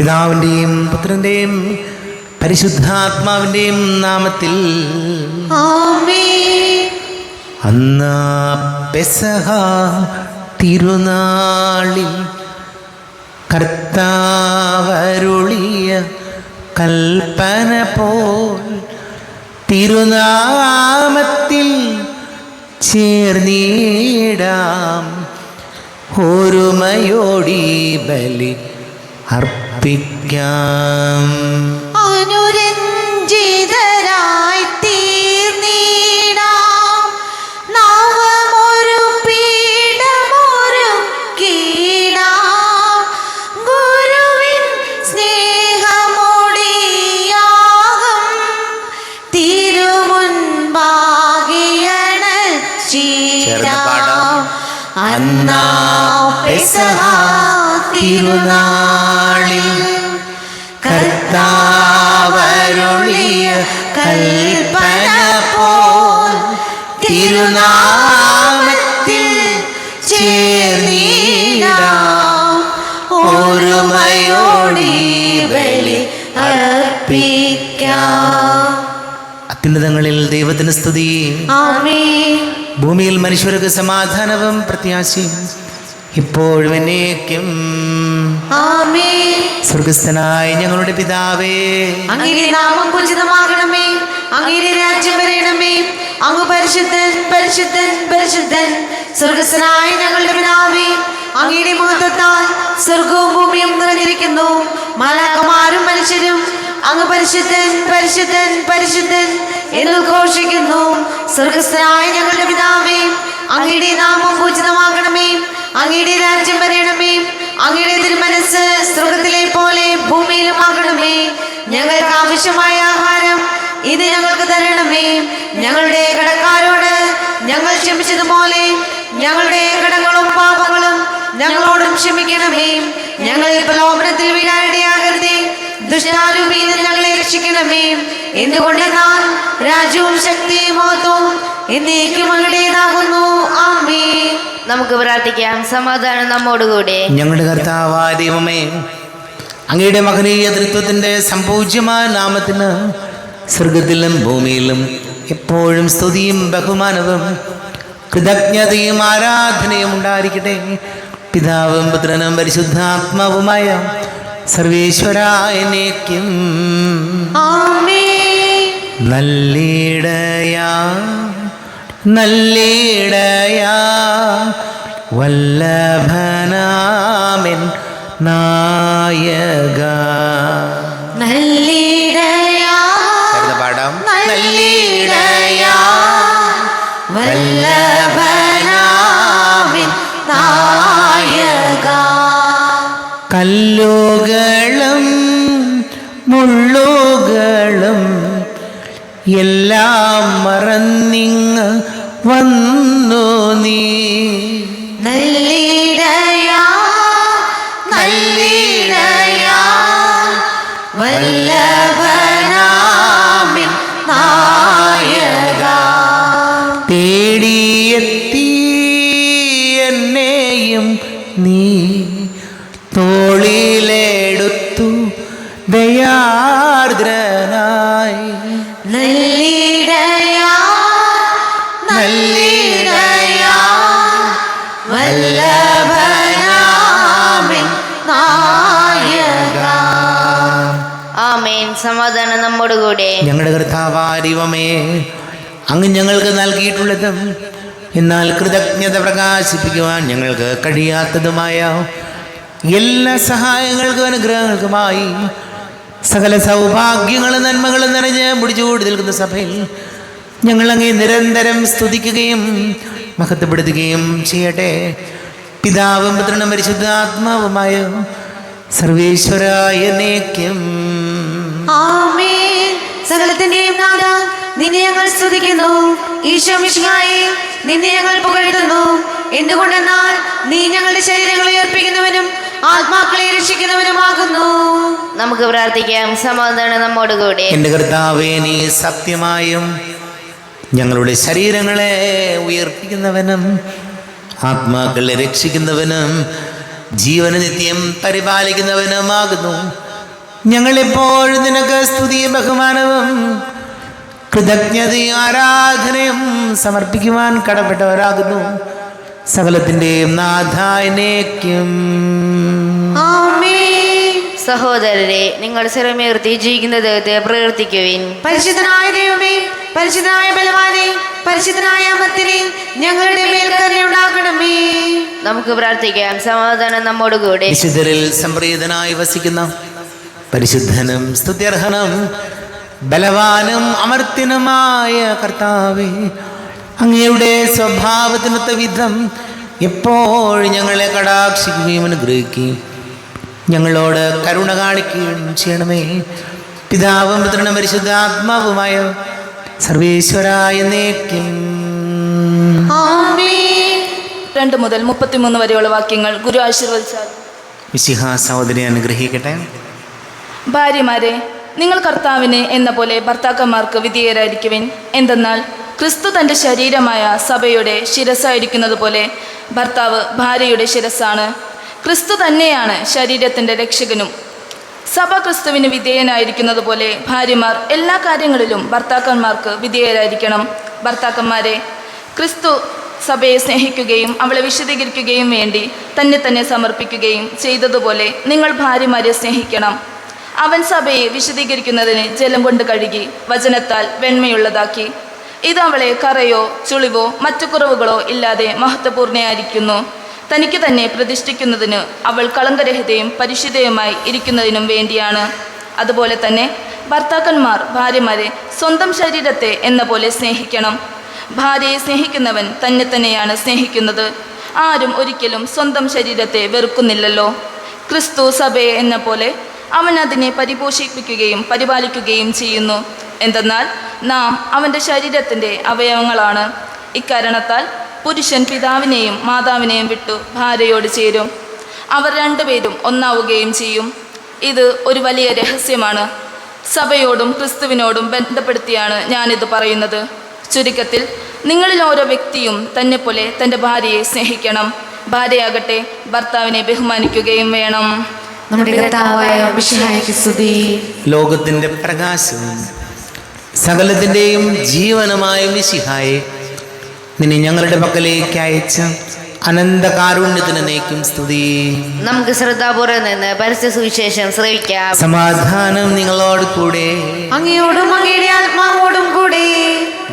പിതാവിൻ്റെയും പുത്രൻ്റെയും പരിശുദ്ധാത്മാവിൻ്റെയും നാമത്തിൽ ആമേൻ. അന്ന് പെസഹ തിരുനാളിൽ കർത്താവരുളിയ കൽപ്പന പോൽ തിരുനാമത്തിൽ ചേർന്നിടാം ഒരുമയോടി ബലി അർപ്പിക്കാം. അനുരഞ്ജിതരായി തീർന്നിടാം നവമൊരു പീഠമൊരുക്കിടാം ഗുരുവിൻ സ്നേഹമൊടിയാകം തിരുമുൻപാകിയണച്ചിടാം. അന്നാ പെസഹ തിരുനാളിൽ കർത്താവരുളിയ കൽപ്പന പോൽ തിരുനാമത്തിൽ ചേർന്നിടാം ഒരുമയോടി ബലി അർപ്പിക്കാം. അത്യുന്നതങ്ങളിൽ ദൈവത്തിന് സ്തുതി. ആമേൻ. ഭൂമിയിൽ മനുഷ്യർക്ക് സമാധാനവും പ്രത്യാശയും ഇപ്പോഴും എന്നേക്കും. ആമേൻ. സ്വർഗസ്ഥനായ ഞങ്ങളുടെ പിതാവേ, അങ്ങയുടെ നാമം പൂജിതമാകണമേ, അങ്ങയുടെ രാജ്യം വരണമേ, അങ്ങ് പരിശുദ്ധൻ പരിശുദ്ധൻ പരിശുദ്ധൻ. സ്വർഗസ്ഥനായ ഞങ്ങളുടെ പിതാവേ, അങ്ങയുടെ മഹത്വത്താൽ സ്വർഗവും ഭൂമിയും നിറഞ്ഞിരിക്കുന്നു. മാലാഖമാരും മനുഷ്യരും അങ്ങ് പരിശുദ്ധൻ പരിശുദ്ധൻ പരിശുദ്ധൻ എന്ന് ഘോഷിക്കുന്നു. സ്വർഗസ്ഥനായ ഞങ്ങളുടെ പിതാവേ, അങ്ങയുടെ നാമം പൂജിതമാകണമേ, അങ്ങയുടെ രാജ്യം വരണമേ, അങ്ങയുടെ തിരുമനസ് സ്വർഗത്തിലെ പോലെ ഭൂമിയിലുമാകണമേ. ഞങ്ങൾക്ക് ആവശ്യമായ ആഹാരം ഇത് ഞങ്ങൾക്ക് തരണമേ. ഞങ്ങളുടെ കടക്കാരോട് ഞങ്ങൾ ക്ഷമിച്ചതുപോലെ ഞങ്ങളുടെ കടങ്ങളും പാപങ്ങളും ഞങ്ങളോടും ക്ഷമിക്കണമേ. ഞങ്ങളെ പ്രലോഭനത്തിൽ വീഴാനിടയാകരുതേ, ദുഷ്ടാരൂപിയിൽ നിന്ന് ഞങ്ങളെ രക്ഷിക്കണമേ. എന്തുകൊണ്ടെന്നാൽ രാജ്യവും ശക്തിയും മഹത്വവും എന്നേക്കും അങ്ങയുടേതാകുന്നു. ആമേൻ. നമുക്ക് പ്രാർത്ഥിക്കാം. സമാധാനം നമ്മോടുകൂടെ. ഞങ്ങളുടെ കർത്താവായ ദൈവമേ, അങ്ങയുടെ മഹനീയ തൃത്വത്തിൻ്റെ സംപൂജ്യമായ നാമത്തിന് സ്വർഗത്തിലും ഭൂമിയിലും എപ്പോഴും സ്തുതിയും ബഹുമാനവും കൃതജ്ഞതയും ആരാധനയും ഉണ്ടായിരിക്കട്ടെ. പിതാവും പുത്രനും പരിശുദ്ധാത്മാവുമായ സർവേശ്വരായ എന്നേക്കും. ആമേൻ. നല്ലിടയാ നല്ലിടയാ വല്ലഭനാമൻ നായക. നല്ലിടയാ പാടാം. നല്ലിടയാ വല്ലഭനാമിൻ നായക. കല്ലുകളും മുള്ളുകളും എല്ലാം മറന്നിങ് വന്നു നീ. നല്ലിടയാ നല്ലിടയാ വല്ലഭനാമിൻ നായക. തേടിയെത്തി എന്നെയും നീ തോളിലെടുത്തു ദയാർദ്രനായി. നല്ലിടയാ നല്ലിടയാ വല്ലഭനാമിൻ നായക. ആമേൻ. സമാധാനം നമ്മോടുകൂടെ. ഞങ്ങളുടെ കർത്താവായ ദൈവമേ, അങ്ങ് ഞങ്ങൾക്ക് നൽകിയിട്ടുള്ളതും എന്നാൽ കൃതജ്ഞത പ്രകാശിപ്പിക്കുവാൻ ഞങ്ങൾക്ക് കഴിയാത്തതുമായ എല്ലാ സഹായങ്ങൾക്കും അനുഗ്രഹങ്ങൾക്കുമായി സകല സൗഭാഗ്യങ്ങളും നന്മകളും നിറഞ്ഞ് മുടിച്ചുകൂടി നിൽക്കുന്ന സഭയിൽ ഞങ്ങൾ അങ്ങേ നിരന്തരം സ്തുതിക്കുകയും മഹത്വപ്പെടുത്തുകയും ചെയ്യട്ടെ. പിതാവും പുത്രനും പരിശുദ്ധാത്മാവുമായ സർവേശ്വരായ എന്നേക്കും. ആമേൻ. സകലത്തിന്റെയും നാഥ, നിന്നെ ഞങ്ങൾ സ്തുതിക്കുന്നു. ഈശോ മിശിഹായേ, നിന്നെ ഞങ്ങൾ പുകഴ്ത്തുന്നു. എന്തുകൊണ്ടെന്നാൽ നീ ഞങ്ങളുടെ ശരീരങ്ങളെ ഉയർപ്പിക്കുന്നവനും ആത്മാക്കളെ രക്ഷിക്കുന്നവനുമാകുന്നു. നമുക്ക് പ്രാർത്ഥിക്കാം. സമാധാനം നമ്മോടുകൂടെ. എൻ്റെ കർത്താവേ, നീ സത്യമായും ഞങ്ങളുടെ ശരീരങ്ങളെ ഉയർപ്പിക്കുന്നവനും ആത്മാക്കളെ രക്ഷിക്കുന്നവനും ജീവന നിത്യം പരിപാലിക്കുന്നവനുമാകുന്നു. ഞങ്ങളെപ്പോഴും നിനക്ക് സ്തുതിയും ബഹുമാനവും കൃതജ്ഞതയും ആരാധനയും സമർപ്പിക്കുവാൻ കടപ്പെട്ടവരാകുന്നു. സകലത്തിൻ്റെയും നാഥായനേക്കും. സഹോദരരെ, നിങ്ങൾ സ്വരമുയർത്തി ജീവിക്കുന്ന ദൈവത്തെ പ്രകീർത്തിക്കുവിൻ. പരിശുദ്ധനായ ദൈവമേ, പരിശുദ്ധനായ ബലവാനേ, പരിശുദ്ധനായ അമർത്തിനെ ഞങ്ങളുടെ മേൽ കരുണയുണ്ടാകണമേ. നമുക്ക് പ്രാർത്ഥിക്കാം. സമാധാനം നമ്മോടുകൂടെ. വിശുദ്ധരിൽ സംപ്രീതനായി വസിക്കുന്ന പരിശുദ്ധനും സ്തുത്യർഹനും ബലവാനും അമർത്യനുമായ കർത്താവേ, അങ്ങയുടെ സ്വഭാവത്തിനൊത്ത വിധം എപ്പോഴും ഞങ്ങളെ കടാക്ഷിക്കുകയും അനുഗ്രഹിക്കുകയും ഞങ്ങളോട് കരുണ കാണിക്കുകയും ചെയ്യണമേ. പിതാവും പുത്രനും പരിശുദ്ധാത്മാവുമായ സർവേശ്വരായ എന്നേക്കും. 2 മുതൽ 33 വരെയുള്ള വാക്യങ്ങൾ ഗുരു ആശീർവദിച്ചാൽ. മിശിഹാ സഹോദരി അനുഗ്രഹിക്കട്ടെ. ഭാര്യമാരെ, നിങ്ങൾ കർത്താവിന് എന്ന പോലെ ഭർത്താക്കന്മാർക്ക് വിധേയരായിരിക്കുവിൻ. എന്തെന്നാൽ ക്രിസ്തു തൻ്റെ ശരീരമായ സഭയുടെ ശിരസ്സായിരിക്കുന്നത് പോലെ ഭർത്താവ് ഭാര്യയുടെ ശിരസ്സാണ്. ക്രിസ്തു തന്നെയാണ് ശരീരത്തിൻ്റെ രക്ഷകനും. സഭ ക്രിസ്തുവിന് വിധേയനായിരിക്കുന്നത് പോലെ ഭാര്യമാർ എല്ലാ കാര്യങ്ങളിലും ഭർത്താക്കന്മാർക്ക് വിധേയരായിരിക്കണം. ഭർത്താക്കന്മാരെ, ക്രിസ്തു സഭയെ സ്നേഹിക്കുകയും അവളെ വിശദീകരിക്കുകയും വേണ്ടി തന്നെ സമർപ്പിക്കുകയും ചെയ്തതുപോലെ നിങ്ങൾ ഭാര്യമാരെ സ്നേഹിക്കണം. അവൻ സഭയെ വിശദീകരിക്കുന്നതിന് ജലം കൊണ്ട് കഴുകി വചനത്താൽ വെണ്മയുള്ളതാക്കി. ഇത് അവളെ കറയോ ചുളിവോ മറ്റു കുറവുകളോ ഇല്ലാതെ മഹത്വപൂർണ്ണയായിരിക്കുന്നു. തനിക്ക് തന്നെ പ്രതിഷ്ഠിക്കുന്നതിന് അവൾ കളങ്കരഹിതയും പരിശുദ്ധയുമായി ഇരിക്കുന്നതിനും വേണ്ടിയാണ്. അതുപോലെ തന്നെ ഭർത്താക്കന്മാർ ഭാര്യമാരെ സ്വന്തം ശരീരത്തെ എന്ന പോലെ സ്നേഹിക്കണം. ഭാര്യയെ സ്നേഹിക്കുന്നവൻ തന്നെയാണ് സ്നേഹിക്കുന്നത്. ആരും ഒരിക്കലും സ്വന്തം ശരീരത്തെ വെറുക്കുന്നില്ലല്ലോ. ക്രിസ്തു സഭയെ എന്ന പോലെ അവൻ അതിനെ പരിപോഷിപ്പിക്കുകയും പരിപാലിക്കുകയും ചെയ്യുന്നു. എന്തെന്നാൽ നാം അവൻ്റെ ശരീരത്തിൻ്റെ അവയവങ്ങളാണ്. ഇക്കാരണത്താൽ പുരുഷൻ പിതാവിനെയും മാതാവിനെയും വിട്ടു ഭാര്യയോട് ചേരും. അവർ രണ്ടുപേരും ഒന്നാവുകയും ചെയ്യും. ഇത് ഒരു വലിയ രഹസ്യമാണ്. സഭയോടും ക്രിസ്തുവിനോടും ബന്ധപ്പെടുത്തിയാണ് ഞാനിത് പറയുന്നത്. ചുരുക്കത്തിൽ, നിങ്ങളിൽ ഓരോ വ്യക്തിയും തന്നെപ്പോലെ തൻ്റെ ഭാര്യയെ സ്നേഹിക്കണം. ഭാര്യയാകട്ടെ ഭർത്താവിനെ ബഹുമാനിക്കുകയും വേണം. നമ്മുടെ കർത്താവായ മിശിഹായ്ക്ക് സ്തുതി. ലോകത്തിൻ്റെ പ്രകാശവും സകലത്തിൻ്റെയും ജീവനുമായ മിശിഹായെ, നിന്നെ ഞങ്ങളുടെ പക്കലേക്ക് അയച്ച അനന്ത കാരുണ്യത്തിന് നയിക്കും സ്തുതി. നമുക്ക് ശ്രദ്ധാപൂർവ്വം നിന്ന് പരസ്യ സുവിശേഷം ശ്രവിക്കാം. സമാധാനം നിങ്ങളോട് കൂടെ. അങ്ങയോടും അങ്ങയുടെ ആത്മാവോടും കൂടെ.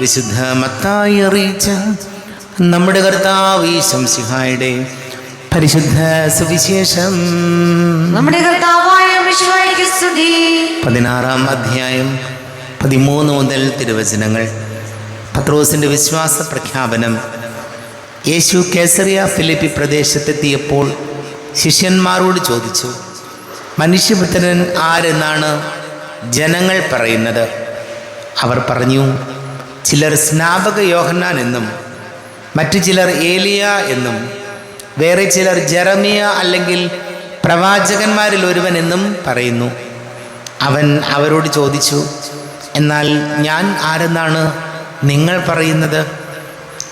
വിശുദ്ധ മത്തായി അറിയിച്ച നമ്മുടെ കർത്താവ് ഈശോ മിശിഹായുടെ പരിശുദ്ധ സുവിശേഷം. നമ്മുടെ കർത്താവായ മിശിഹായ്ക്ക് സ്തുതി. 16-ാം അധ്യായം 13 മുതൽ തിരുവചനങ്ങൾ. പത്രോസിൻ്റെ വിശ്വാസ പ്രഖ്യാപനം. യേശു കേസറിയ ഫിലിപ്പി പ്രദേശത്തെത്തിയപ്പോൾ ശിഷ്യന്മാരോട് ചോദിച്ചു, മനുഷ്യപുത്രൻ ആരെന്നാണ് ജനങ്ങൾ പറയുന്നത്? അവർ പറഞ്ഞു, ചിലർ സ്നാപക യോഹന്നാൻ എന്നും മറ്റു ചിലർ ഏലിയ എന്നും വേറെ ചിലർ ജെറമിയ അല്ലെങ്കിൽ പ്രവാചകന്മാരിൽ ഒരുവൻ എന്നും പറയുന്നു. അവൻ അവരോട് ചോദിച്ചു, എന്നാൽ ഞാൻ ആരെന്നാണ് നിങ്ങൾ പറയുന്നത്?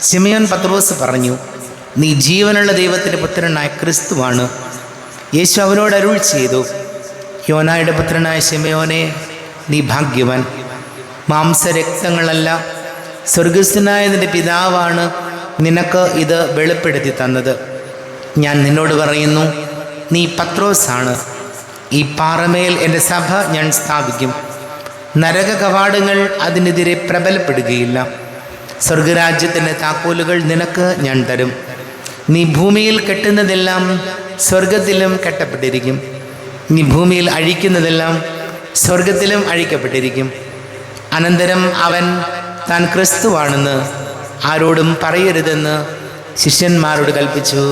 ശിമയോൻ പത്രോസ് പറഞ്ഞു, നീ ജീവനുള്ള ദൈവത്തിൻ്റെ പുത്രനായ ക്രിസ്തുവാണ്. യേശു അവനോട് അരുൾ ചെയ്തു, യോനായുടെ പുത്രനായ ശിമയോനെ, നീ ഭാഗ്യവാൻ. മാംസരക്തങ്ങളല്ല, സ്വർഗസ്ഥനായ നിന്റെ പിതാവാണ് നിനക്ക് ഇത് വെളിപ്പെടുത്തി തന്നത്. ഞാൻ നിന്നോട് പറയുന്നു, നീ പത്രോസാണ്. ഈ പാറമേൽ എൻ്റെ സഭ ഞാൻ സ്ഥാപിക്കും. നരക കവാടങ്ങൾ അതിനെതിരെ പ്രബലപ്പെടുകയില്ല. സ്വർഗരാജ്യത്തിൻ്റെ താക്കോലുകൾ നിനക്ക് ഞാൻ തരും. നീ ഭൂമിയിൽ കെട്ടുന്നതെല്ലാം സ്വർഗത്തിലും കെട്ടപ്പെട്ടിരിക്കും. നീ ഭൂമിയിൽ അഴിക്കുന്നതെല്ലാം സ്വർഗത്തിലും അഴിക്കപ്പെട്ടിരിക്കും. അനന്തരം അവൻ താൻ ക്രിസ്തുവാണെന്ന് ആരോടും പറയരുതെന്ന് ശിഷ്യന്മാരോട് കൽപ്പിച്ചു.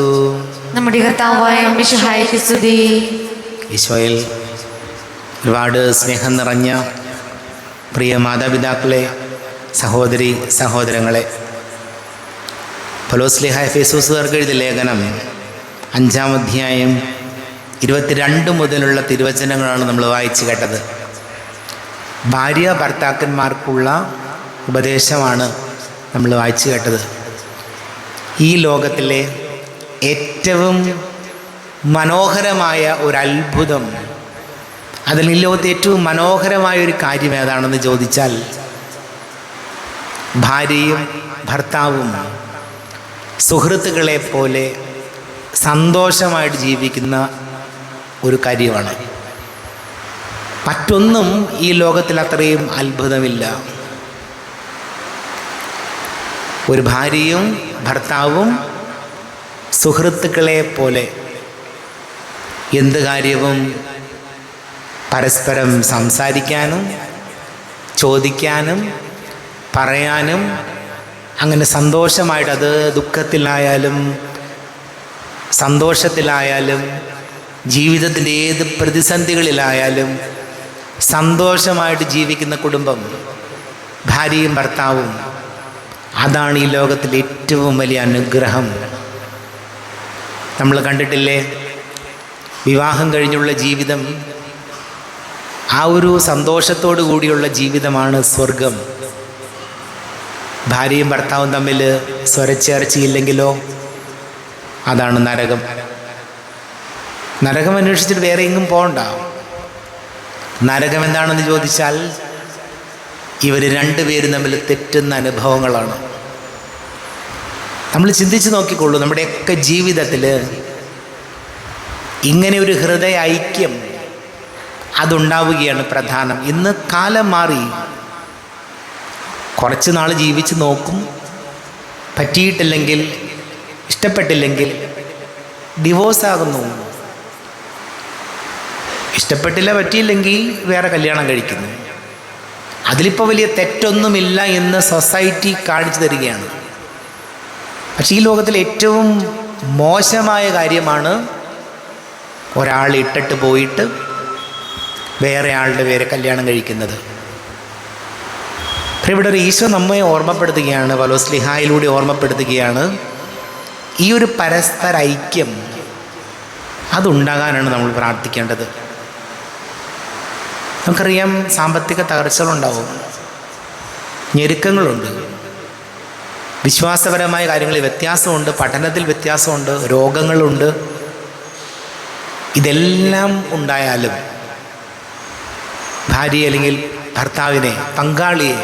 നമ്മുടെ കർത്താവായ മിശിഹായ്ക്ക് സ്തുതി. ഈശോയിൽ ഒരുപാട് സ്നേഹം നിറഞ്ഞ പ്രിയ മാതാപിതാക്കളെ, സഹോദരി സഹോദരങ്ങളെ, പൗലോസ്ലീഹ എഫേസോസുകാർക്ക് എഴുതിയ ലേഖനം 5-ാം അധ്യായം 22 മുതലുള്ള തിരുവചനങ്ങളാണ് നമ്മൾ വായിച്ചു കേട്ടത്. ഭാര്യ ഭർത്താക്കന്മാർക്കുള്ള ഉപദേശമാണ് നമ്മൾ വായിച്ചു കേട്ടത്. ഈ ലോകത്തിലെ ഏറ്റവും മനോഹരമായ ഒരു അത്ഭുതം അതിൽ ഈ ലോകത്തെ ഏറ്റവും മനോഹരമായൊരു കാര്യം ഏതാണെന്ന് ചോദിച്ചാൽ ഭാര്യയും ഭർത്താവും സുഹൃത്തുക്കളെ പോലെ സന്തോഷമായിട്ട് ജീവിക്കുന്ന ഒരു കാര്യമാണ്. മറ്റൊന്നും ഈ ലോകത്തിൽ അത്രയും അത്ഭുതമില്ല. ഒരു ഭാര്യയും ഭർത്താവും സുഹൃത്തുക്കളെ പോലെ എന്ത് കാര്യവും പരസ്പരം സംസാരിക്കാനും ചോദിക്കാനും പറയാനും, അങ്ങനെ സന്തോഷമായിട്ട്, അത് ദുഃഖത്തിലായാലും സന്തോഷത്തിലായാലും ജീവിതത്തിൻ്റെ ഏത് പ്രതിസന്ധികളിലായാലും സന്തോഷമായിട്ട് ജീവിക്കുന്ന കുടുംബം, ഭാര്യയും ഭർത്താവും, അതാണ് ഈ ലോകത്തിലെ ഏറ്റവും വലിയ അനുഗ്രഹം. നമ്മൾ കണ്ടിട്ടില്ലേ, വിവാഹം കഴിഞ്ഞുള്ള ജീവിതം, ആ ഒരു സന്തോഷത്തോടു കൂടിയുള്ള ജീവിതമാണ് സ്വർഗം. ഭാര്യയും ഭർത്താവും തമ്മിൽ സ്വരച്ചേർച്ചയില്ലെങ്കിലോ അതാണ് നരകം. നരകം അന്വേഷിച്ചിട്ട് വേറെ എങ്ങും പോകണ്ട. നരകം എന്താണെന്ന് ചോദിച്ചാൽ ഇവർ രണ്ടുപേരും തമ്മിൽ തെറ്റുന്ന അനുഭവങ്ങളാണ്. നമ്മൾ ചിന്തിച്ച് നോക്കിക്കൊള്ളൂ, നമ്മുടെയൊക്കെ ജീവിതത്തിൽ ഇങ്ങനെ ഒരു ഹൃദയ ഐക്യം അതുണ്ടാവുകയാണ് പ്രധാനം. ഇന്ന് കാലം മാറി. കുറച്ച് നാൾ ജീവിച്ച് നോക്കും, പറ്റിയിട്ടില്ലെങ്കിൽ, ഇഷ്ടപ്പെട്ടില്ലെങ്കിൽ ഡിവോഴ്സാകുന്നു. ഇഷ്ടപ്പെട്ടില്ല, പറ്റിയില്ലെങ്കിൽ വേറെ കല്യാണം കഴിക്കുന്നു. അതിലിപ്പോൾ വലിയ തെറ്റൊന്നുമില്ല എന്ന് സൊസൈറ്റി കാണിച്ചു തരികയാണ്. പക്ഷേ ഈ ലോകത്തിലെ ഏറ്റവും മോശമായ കാര്യമാണ് ഒരാൾ ഇട്ടിട്ട് പോയിട്ട് വേറെ ആളുടെ പേരെ കല്യാണം കഴിക്കുന്നത്. ഇവിടെ ഒരു ഈശോ നമ്മെ ഓർമ്മപ്പെടുത്തുകയാണ്, പൗലോസ്ലീഹായിലൂടെ ഓർമ്മപ്പെടുത്തുകയാണ്, ഈ ഒരു പരസ്പര ഐക്യം അതുണ്ടാകാനാണ് നമ്മൾ പ്രാർത്ഥിക്കേണ്ടത്. നമുക്കറിയാം, സാമ്പത്തിക തകർച്ചകളുണ്ടാവും, ഞെരുക്കങ്ങളുണ്ട്, വിശ്വാസപരമായ കാര്യങ്ങളിൽ വ്യത്യാസമുണ്ട്, പഠനത്തിൽ വ്യത്യാസമുണ്ട്, രോഗങ്ങളുണ്ട്. ഇതെല്ലാം ഉണ്ടായാലും ഭാര്യ അല്ലെങ്കിൽ ഭർത്താവിനെ, പങ്കാളിയെ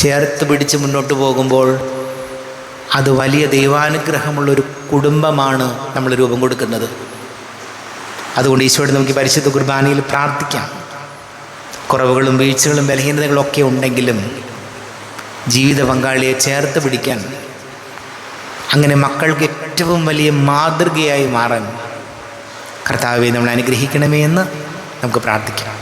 ചേർത്ത് പിടിച്ച് മുന്നോട്ട് പോകുമ്പോൾ അത് വലിയ ദൈവാനുഗ്രഹമുള്ളൊരു കുടുംബമാണ് നമ്മൾ രൂപം കൊടുക്കുന്നത്. അതുകൊണ്ട് ഈശോയോട് നമുക്ക് പരിശുദ്ധ കുർബാനയിൽ പ്രാർത്ഥിക്കാം. കുറവുകളും വീഴ്ചകളും ബലഹീനതകളും ഒക്കെ ഉണ്ടെങ്കിലും ജീവിത പങ്കാളിയെ ചേർത്ത് പിടിക്കാൻ, അങ്ങനെ മക്കൾക്ക് ഏറ്റവും വലിയ മാതൃകയായി മാറാൻ കർത്താവെ നമ്മൾ അനുഗ്രഹിക്കണമേ എന്ന് നമുക്ക് പ്രാർത്ഥിക്കാം.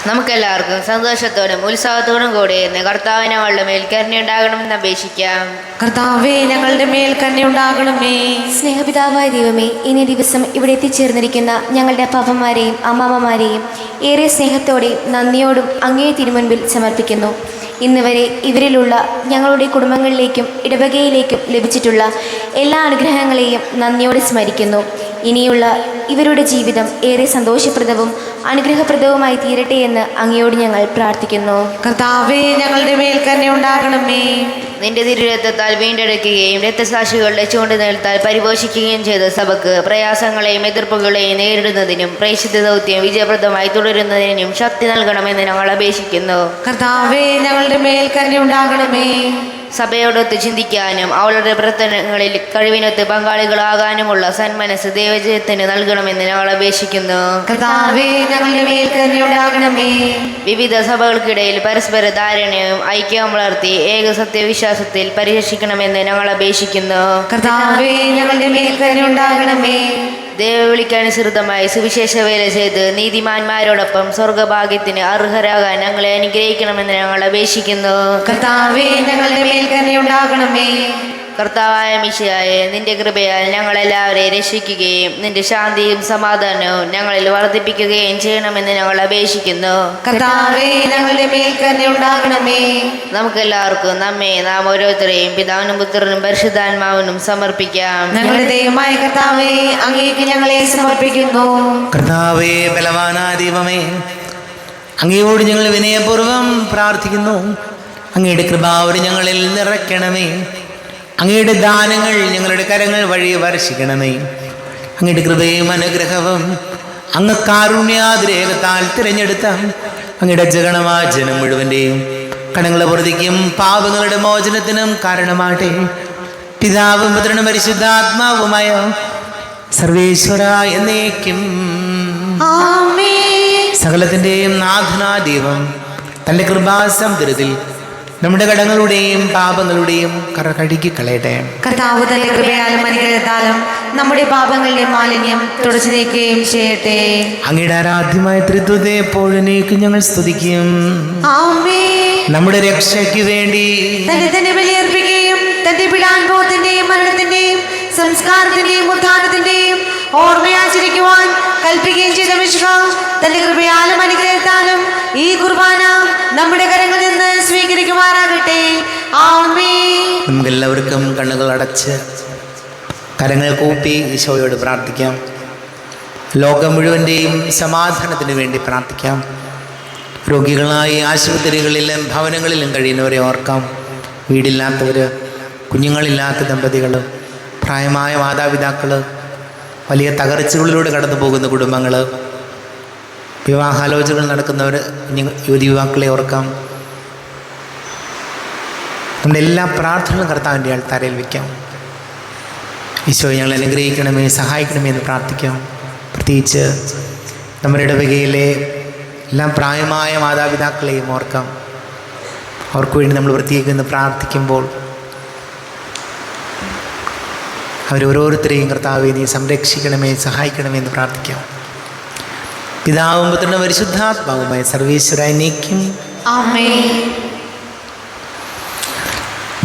നമുക്കെല്ലാവർക്കും സന്തോഷത്തോടും ഉത്സാഹത്തോടും കൂടി ഇന്ന് കർത്താവിനെ അവളുടെ മേൽ കരുണയുണ്ടാകണമെന്ന് അപേക്ഷിക്കാം. കർത്താവേ, ഞങ്ങളുടെ മേൽ കരുണയുണ്ടാകണമേ. സ്നേഹപിതാവായ ദൈവമേ, ഇനി ദിവസം ഇവിടെ എത്തിച്ചേർന്നിരിക്കുന്ന ഞങ്ങളുടെ അപ്പാപ്പന്മാരെയും അമ്മാമ്മമാരെയും ഏറെ സ്നേഹത്തോടെയും നന്ദിയോടും അങ്ങേ തിരുമുൻപിൽ സമർപ്പിക്കുന്നു. ഇന്ന് വരെ ഇവരിലുള്ള ഞങ്ങളുടെ കുടുംബങ്ങളിലേക്കും ഇടവകയിലേക്കും ലഭിച്ചിട്ടുള്ള എല്ലാ അനുഗ്രഹങ്ങളെയും നന്ദിയോടെ സ്മരിക്കുന്നു. ഇനിയുള്ള ഇവരുടെ ജീവിതം ഏറെ സന്തോഷപ്രദവും അനുഗ്രഹപ്രദവുമായി തീരട്ടെ എന്ന് അങ്ങയോട് ഞങ്ങൾ പ്രാർത്ഥിക്കുന്നു. കർത്താവേ, ഞങ്ങളുടെ മേൽ കരുണയുണ്ടാകണമേ. നിന്റെ തിരുരക്തത്താൽ വീണ്ടെടുക്കുകയും രക്തസാക്ഷികളുടെ ചൂണ്ടുനിലത്താൽ പരിപോഷിക്കുകയും ചെയ്ത സഭക്ക് പ്രയാസങ്ങളെയും എതിർപ്പുകളെയും നേരിടുന്നതിനും പ്രേക്ഷിത ദൗത്യം വിജയപ്രദമായി തുടരുന്നതിനും ശക്തി നൽകണമെന്ന് ഞങ്ങൾ അപേക്ഷിക്കുന്നു. കർത്താവേ, ഞങ്ങളുടെ മേൽ കരുണയുണ്ടാകണമേ. സഭയോടൊത്ത് ചിന്തിക്കാനും അവളുടെ പ്രവർത്തനങ്ങളിൽ കഴിവിനൊത്ത് പങ്കാളികളാകാനുമുള്ള സന്മനസ് ദൈവജയത്തിന് നൽകണമെന്ന് ഞങ്ങൾ അപേക്ഷിക്കുന്നു. കർത്താവേ, ഞങ്ങളുടെ മേൽ കരുണയുണ്ടാകണമേ. വിവിധ സഭകൾക്കിടയിൽ പരസ്പര ധാരണയും ഐക്യവും വളർത്തി ഏക സത്യവിശ്വാസത്തിൽ പരിരക്ഷിക്കണമെന്ന് ഞങ്ങൾ അപേക്ഷിക്കുന്നു. കർത്താവേ, ഞങ്ങളുടെ മേൽ കരുണയുണ്ടാകണമേ. ദൈവവിളിക്കനുസൃതമായി സുവിശേഷ വേല ചെയ്ത് നീതിമാന്മാരോടൊപ്പം സ്വർഗഭാഗ്യത്തിന് അർഹരാകാൻ ഞങ്ങളെ അനുഗ്രഹിക്കണമെന്ന് ഞങ്ങൾ അപേക്ഷിക്കുന്നു. കർത്താവേ, ഞങ്ങളുടെ മേൽ കരുണയുണ്ടാകണമേ. കർത്താവായ മിശിഹായെ, നിന്റെ കൃപയാൽ ഞങ്ങളെല്ലാവരെയും രക്ഷിക്കുകയും നിന്റെ ശാന്തിയും സമാധാനവും ഞങ്ങളിൽ വർദ്ധിപ്പിക്കുകയും ചെയ്യണമെന്ന് ഞങ്ങൾ അപേക്ഷിക്കുന്നു. കർത്താവേ, ഞങ്ങളുടെ മേൽ കരുണയുണ്ടാകണമേ. നമുക്കെല്ലാവർക്കും നമ്മെ നാം ഓരോരുത്തരെയും പിതാവിനും പുത്രനും പരിശുദ്ധാത്മാവിനും സമർപ്പിക്കാം. ഞങ്ങളുടെ ദൈവമായ കർത്താവേ, അങ്ങേക്ക് ഞങ്ങളെ സമർപ്പിക്കുന്നു. കർത്താവേ, ബലവാനായ ദൈവമേ, അങ്ങയോട് ഞങ്ങൾ വിനയപൂർവ്വം പ്രാർത്ഥിക്കുന്നു. അങ്ങയുടെ കൃപാവരി ഞങ്ങളിൽ നിറയ്ക്കണമേ. അങ്ങയുടെ ദാനങ്ങൾ ഞങ്ങളുടെ കരങ്ങൾ വഴി വർഷിക്കണമേ. അങ്ങയുടെ കൃപയും അനുഗ്രഹവും അങ്ങ് കാരുണ്യാതിരേകത്താൽ തിരഞ്ഞെടുത്ത അങ്ങയുടെ ജഗണമായ ജനം മുഴുവൻ്റെയും കടങ്ങളുടെ പ്രതിക്കും പാപങ്ങളുടെ മോചനത്തിനും കാരണമാട്ടെ. പിതാവും പുത്രനും പരിശുദ്ധാത്മാവുമായ സർവേശ്വര എന്നേക്കും. സകലത്തിൻ്റെയും നാഥനാ ദൈവം തൻ്റെ കൃപാസമുദ്രത്തിൽ നമ്മുടെ കടങ്ങളുടെയും പാപങ്ങളുടെയും കറ കഴുകി കളയട്ടെ. കർത്താവ് തന്റെ കൃപയാലും അനുഗ്രഹത്താലും നമ്മുടെ പാപങ്ങളുടെ മാലിന്യം തുടച്ചു നീക്കുകയും ചെയ്യട്ടെ. അങ്ങയുടെ ആരാധ്യമായ ത്രിത്വത്തെ എപ്പോഴേക്കും ഞങ്ങൾ സ്തുതിക്കും. നമ്മുടെ രക്ഷയ്ക്ക് വേണ്ടി തന്നെ ബലിയർപ്പിക്കുകയും തന്റെ പീഡാനുഭവത്തിന്റെയും മരണത്തിന്റെയും സംസ്കാരത്തിന്റെയും ഉത്ഥാനത്തിന്റെയും ഓർമ്മയാചരിക്കുവാൻ കൽപ്പിക്കുകയും ചെയ്ത മിശിഹ തന്റെ കൃപയാലും അനുഗ്രഹത്താലും ഈ കുർബാന നമ്മുടെ കരങ്ങളിൽ നിന്ന് സ്വീകരിക്കുമാറാകട്ടെ. ആമേൻ. നമുക്കെല്ലാവർക്കും കണ്ണുകൾ അടച്ച് കരങ്ങൾ കൂപ്പി ഈശോയോട് പ്രാർത്ഥിക്കാം. ലോകം മുഴുവൻ്റെയും സമാധാനത്തിന് വേണ്ടി പ്രാർത്ഥിക്കാം. രോഗികളായി ആശുപത്രികളിലും ഭവനങ്ങളിലും കഴിയുന്നവരെ ഓർക്കാം. വീടില്ലാത്തവർ, കുഞ്ഞുങ്ങളില്ലാത്ത ദമ്പതികൾ, പ്രായമായ മാതാപിതാക്കൾ, വലിയ തകർച്ചകളിലൂടെ കടന്നു പോകുന്ന കുടുംബങ്ങൾ, വിവാഹാലോചനകൾ നടക്കുന്നവർ, യുവതി യുവാക്കളെ ഓർക്കാം. നമ്മുടെ എല്ലാ പ്രാർത്ഥനകളും കർത്താവിൻ്റെ ആൾത്താരയിൽ വയ്ക്കാം. ഈശോ ഞങ്ങൾ അനുഗ്രഹിക്കണമേ, സഹായിക്കണമേ എന്ന് പ്രാർത്ഥിക്കാം. പ്രത്യേകിച്ച് നമ്മുടെ ഇടവകയിലെ എല്ലാം പ്രായമായ മാതാപിതാക്കളെയും ഓർക്കാം. അവർക്ക് വേണ്ടി നമ്മൾ പ്രത്യേകം പ്രാർത്ഥിക്കുമ്പോൾ അവരോരോരുത്തരെയും കർത്താവെ നീ സംരക്ഷിക്കണമേ, സഹായിക്കണമേ എന്ന് പ്രാർത്ഥിക്കാം. പിതാവും പുത്രനും പരിശുദ്ധാത്മാവുമായ സർവേശ്വര എന്നേക്കും. ആമേൻ.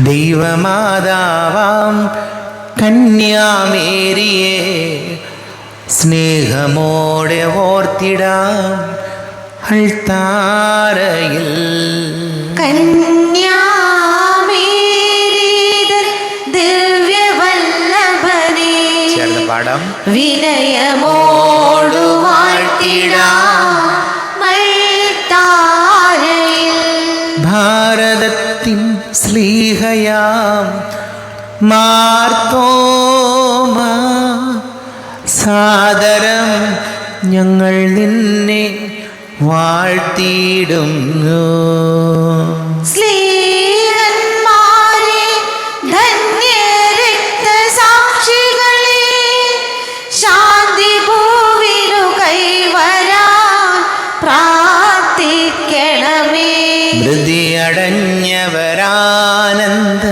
ദൈവമാതാവാം കന്യാമേരിയെ സ്നേഹമോടെ ഓർത്തിടാം അൾത്താരയിൽ. ചേർന്ന് പാടാം. വിനയമോടു വാഴ്ത്തിടാം അൾത്താരയിൽ. ഭാരതത്തിൻ സ്ലീഹയാം മാർത്തോമാ സാദരം ഞങ്ങൾ നിന്നെ വാഴ്ത്തിയിടുന്നു. സ്ലീഹന്മാരെ, ധന്യരക്തസാക്ഷികളെ, ശാന്തി ഭൂവിലു കൈവരാൻ പ്രാർത്ഥിക്കണമേ. മൃതിയടഞ്ഞവരാനന്ദ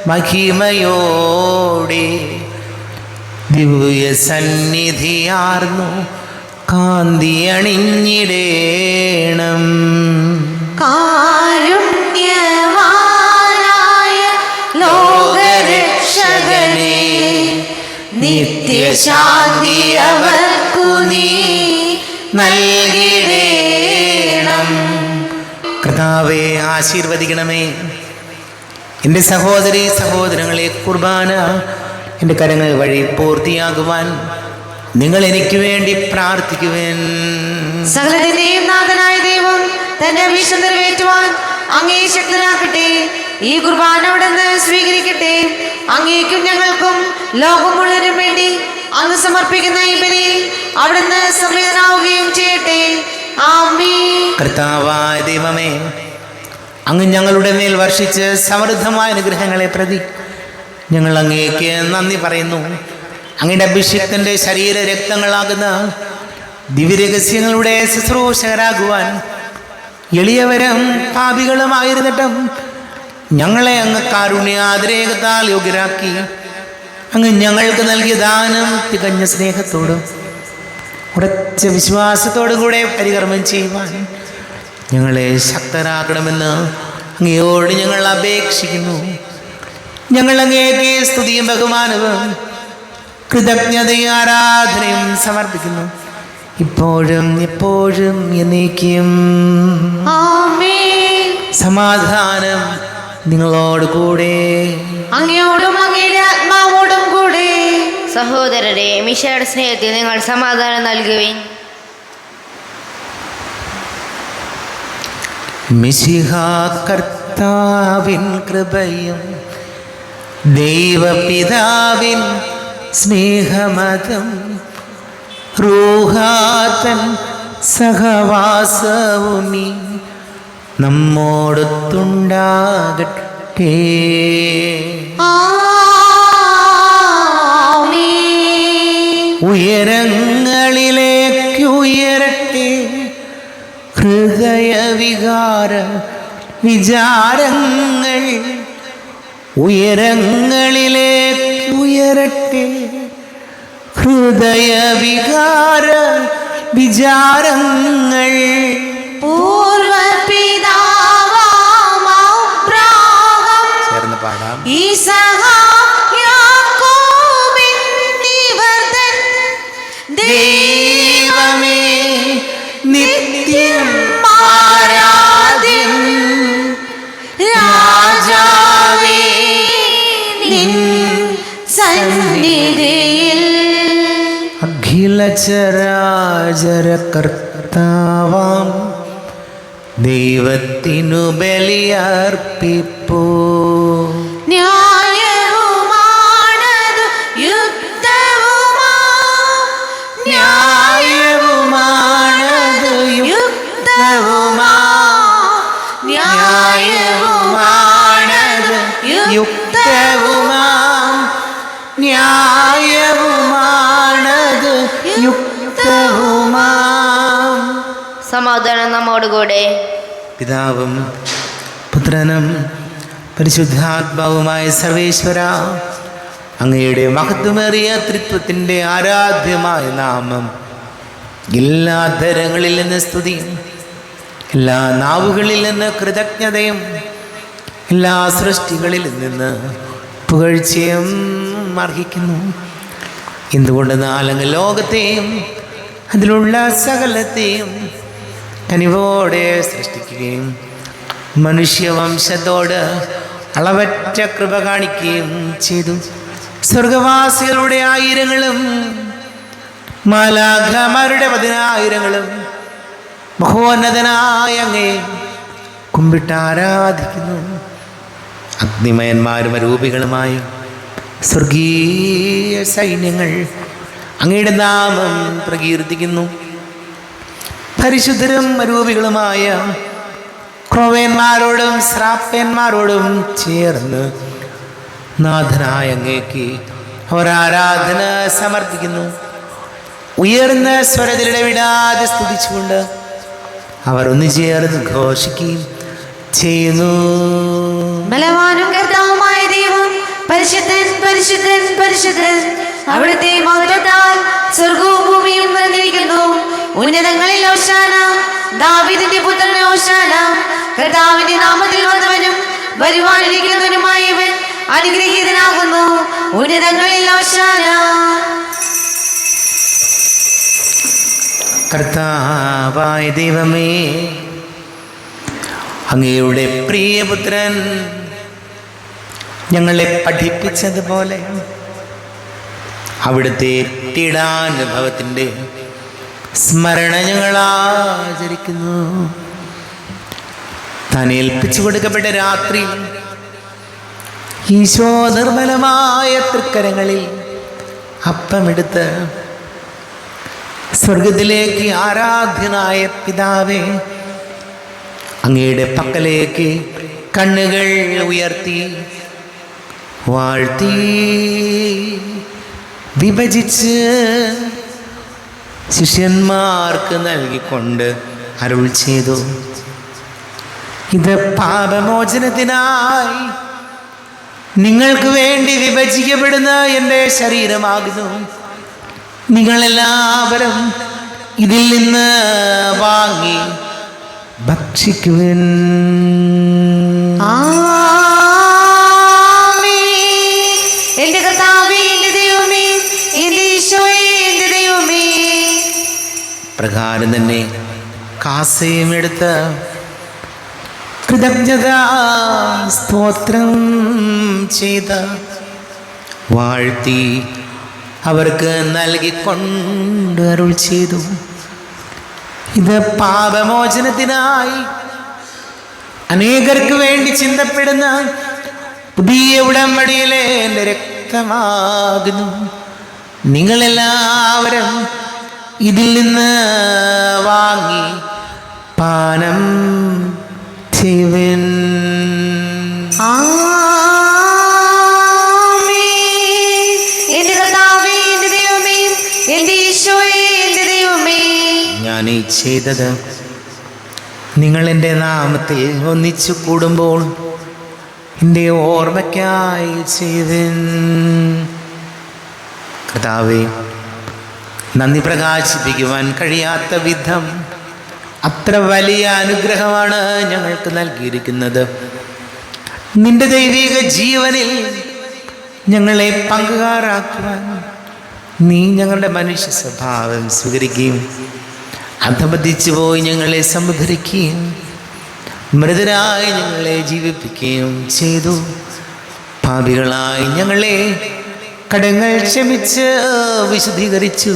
മഹിമയോടെ ദിവ്യ സന്നിധിയാർന്നു കാന്തി അണിഞ്ഞിടേണം. കാരുണ്യവാനായ ലോകരക്ഷകനെ, നിത്യശാന്തി അവർക്കു നീ നൽകിടേണം. കർത്താവേ ആശീർവദിക്കണമേ. എൻ്റെ സഹോദരി സഹോദരങ്ങളെ, കുർബാന എൻ്റെ കരങ്ങൾ വഴി പൂർത്തിയാകുവാൻ നിങ്ങൾ എനിക്ക് വേണ്ടി പ്രാർത്ഥിക്കുവേൻ. സകലത്തിന്റെയും നാഥനായ ദൈവം തന്റെ അഭീഷ്ടം നിറവേറ്റുവാൻ അങ്ങേ ശക്തനാക്കട്ടെ. ഈ കുർബാന അവിടുന്ന് സ്വീകരിക്കട്ടെ. അങ്ങേക്കും ഞങ്ങൾക്കും ലോകം മുഴുവനും വേണ്ടി അങ്ങ് സമർപ്പിക്കുന്ന ഈ ബലിയിൽ അവിടുന്ന് സംപ്രീതനാവുകയും ചെയ്യട്ടെ. ആമേൻ. കർത്താവായ ദൈവമേ, അങ്ങ് ഞങ്ങളുടെ മേൽ വർഷിച്ച് സമൃദ്ധമായ അനുഗ്രഹങ്ങളെ പ്രതി ഞങ്ങൾ അങ്ങേക്ക് നന്ദി പറയുന്നു. അങ്ങയുടെ അഭിഷേകത്തിൻ്റെ ശരീര രക്തങ്ങളാകുന്ന ദിവ്യരഹസ്യങ്ങളുടെ ശുശ്രൂഷകരാകുവാൻ എളിയവരും പാപികളുമായിരുന്നിട്ടും ഞങ്ങളെ അങ്ങ് കാരുണ്യാതിരേകത്താൽ യോഗ്യരാക്കി. അങ്ങ് ഞങ്ങൾക്ക് നൽകിയ ദാനം തികഞ്ഞ സ്നേഹത്തോടും ഉറച്ച വിശ്വാസത്തോടും കൂടെ പരികർമ്മം ചെയ്യുവാൻ ഞങ്ങളെ ശക്തരാക്കണമെന്ന് അങ്ങയോട് ഞങ്ങൾ അപേക്ഷിക്കുന്നു. ഞങ്ങൾ അങ്ങേക്ക് സ്തുതിയും ബഹുമാനവും കൃതജ്ഞതയും ആരാധനയും സമർപ്പിക്കുന്നു, ഇപ്പോഴും എപ്പോഴും എന്നേക്കും. ആമേൻ. സമാധാനം നിങ്ങളോട് കൂടെ, അങ്ങയോടും അങ്ങയുടെ ആത്മാവോടും കൂടെ. സഹോദരരെ, മിശിഹായുടെ സ്നേഹത്തിൽ നിങ്ങൾ സമാധാനം നൽകുവിൻ. മിശിഹാ കർത്താവിൻ കൃപയും ദൈവപിതാവിൻ സ്നേഹമതം റൂഹാതൻ സഹവാസവുമീ നമ്മോടൊത്തുണ്ടാകട്ടെ. ഉയരങ്ങളിലേക്ക് ഉയരട്ടെ ഹൃദയവികാര വിചാരങ്ങൾ. ഉയരങ്ങളിലേക്ക് ഉയരട്ടെ ഹൃദയവികാര വിചാരങ്ങൾ. ചേർന്ന് പാടാം. ദൈവമേ നിത്യം ആരാധ്യൻ, രാജാവേ നിൻ സന്നിധിയിൽ. അഖില ചരാചര കർത്താവാം ദൈവത്തിനു ബലിയർപ്പിപ്പൂ. ന്യായവുമാണതു ന്യായവുമാണതു ന്യായവുമാണതു യുക്തവുമാം. ന്യായവുമാണതു യുക്തവുമാം. സമാധാനം നമ്മോടുകൂടെ. പിതാവും പുത്രനും പരിശുദ്ധാത്മാവുമായ സർവേശ്വര, അങ്ങയുടെ മഹത്വമേറിയ ത്രിത്വത്തിൻ്റെ ആരാധ്യമായ നാമം എല്ലാ ധരങ്ങളിൽ നിന്ന് സ്തുതിയും എല്ലാ നാവുകളിൽ നിന്ന് കൃതജ്ഞതയും എല്ലാ സൃഷ്ടികളിൽ നിന്ന് പുകഴ്ചയും അർഹിക്കുന്നു. എന്തുകൊണ്ടെന്നാൽ അങ്ങ് ലോകത്തെയും അതിലുള്ള സകലത്തെയും കനിവോടെ സൃഷ്ടിക്കുകയും മനുഷ്യവംശത്തോട് അളവറ്റ കൃപ കാണിക്കുകയും ചെയ്തു. സ്വർഗവാസികളുടെ ആയിരങ്ങളും മാലാഖമാരുടെ 10,000ങ്ങളും മഹോന്നതനായ അങ്ങേ കുമ്പിട്ട് ആരാധിക്കുന്നു. അഗ്നിമയന്മാരും അരൂപികളുമായ സ്വർഗീയ സൈന്യങ്ങൾ അങ്ങയുടെ നാമം പ്രകീർത്തിക്കുന്നു. പരിശുദ്ധരും അരൂപികളുമായ ക്രോവേന്മാരോടും ശ്രാപ്പന്മാരോടും ചേർന്ന് നാഥനായ അങ്ങേക്ക് അവർ ആരാധന സമർപ്പിക്കുന്നു. ഉയർന്ന സ്വരത്തിലിടെ വിടാതെ സ്തുതിച്ചുകൊണ്ട് അവർ ഒന്ന് ചേർന്ന് ഘോഷിക്കുകയും ചെയ്യുന്നു. ബലവാനും കർത്താവുമായ ദൈവം പരിശുദ്ധൻ പരിശുദ്ധൻ പരിശുദ്ധൻ. അവിടുത്തെ മഹത്വത്താൽ സ്വർഗവും ഭൂമിയും നിറഞ്ഞിരിക്കുന്നു. ഉന്നതങ്ങളിൽ ഹോശാന, ദാവീദിന്റെ പുത്രൻ ഹോശാന. കർത്താവിന്റെ നാമത്തിൽ വന്നവനും വരുവാനിരിക്കുന്നവനുമായവൻ അനുഗ്രഹീതനാകുന്നു. ഉന്നതങ്ങളിൽ ഹോശാന. കർത്താവായ ദൈവമേ, അങ്ങയുടെ പ്രിയപുത്രൻ ഞങ്ങളെ പഠിപ്പിച്ചതുപോലെ അവിടുത്തെ പീഡാനുഭവത്തിൻ്റെ സ്മരണ ഞങ്ങൾ ആചരിക്കുന്നു. താൻ ഏൽപ്പിച്ചു കൊടുക്കപ്പെട്ട രാത്രി ഈശോ നിർമ്മലമായ തൃക്കരങ്ങളിൽ അപ്പമെടുത്ത് സ്വർഗത്തിലേക്ക് ആരാധ്യനായ പിതാവേ, അങ്ങയുടെ പക്കലേക്ക് കണ്ണുകൾ ഉയർത്തി വാഴ്ത്തി വിഭജിച്ച് ശിഷ്യന്മാർക്ക് നൽകിക്കൊണ്ട് അരുൾ ചെയ്തു: ഇത് പാപമോചനത്തിനായി നിങ്ങൾക്ക് വേണ്ടി വിഭജിക്കപ്പെടുന്ന എൻ്റെ ശരീരമാകുന്നു. നിങ്ങളെല്ലാവരും ഇതിൽ നിന്ന് വാങ്ങി ഭക്ഷിക്കുവിൻ. എന്റെ കർത്താവേ, എന്റെ ദൈവമേ, എന്റെ ഈശോയേ, എന്റെ ദൈവമേ. പ്രകാരം തന്നെ കാസയും എടുത്ത് കൃതജ്ഞതാ സ്തോത്രം ചെയ്ത് വാഴ്ത്തി അവർക്ക് നൽകിക്കൊണ്ട് അരുൾ ചെയ്തു: ഇത് പാപമോചനത്തിനായി അനേകർക്ക് വേണ്ടി ചിന്തപ്പെടുന്ന പുതിയ ഉടമ്പടിയിലെ എൻ്റെ രക്തമാകുന്നു. നിങ്ങളെല്ലാവരും ഇതിൽ നിന്ന് വാങ്ങി പാനം ചെയ്യുവിൻ. എന്റെ കർത്താവേ, എന്റെ ദൈവമേ, എന്റെ ഈശോയേ, എന്റെ ദൈവമേ, ഞാൻ ഈ ചെയ്തത് നിങ്ങൾ എൻ്റെ നാമത്തിൽ ഒന്നിച്ചു കൂടുമ്പോൾ എൻ്റെ ഓർമ്മയ്ക്കായി ചെയ്തിൻ. കർത്താവേ, നന്ദി പ്രകാശിപ്പിക്കുവാൻ കഴിയാത്ത വിധം അത്ര വലിയ അനുഗ്രഹമാണ് ഞങ്ങൾക്ക് നൽകിയിരിക്കുന്നത്. നിന്റെ ദൈവിക ജീവനിൽ ഞങ്ങളെ പങ്കുകാരാക്കുവാൻ നീ ഞങ്ങളുടെ മനുഷ്യ സ്വഭാവം സ്വീകരിക്കുകയും അധപതിച്ചു പോയി ഞങ്ങളെ സമുദ്ധരിക്കുകയും മൃതരായി ഞങ്ങളെ ജീവിപ്പിക്കുകയും ചെയ്തു. പാപികളായി ഞങ്ങളെ കടങ്ങൾ ക്ഷമിച്ച് വിശുദ്ധീകരിച്ചു.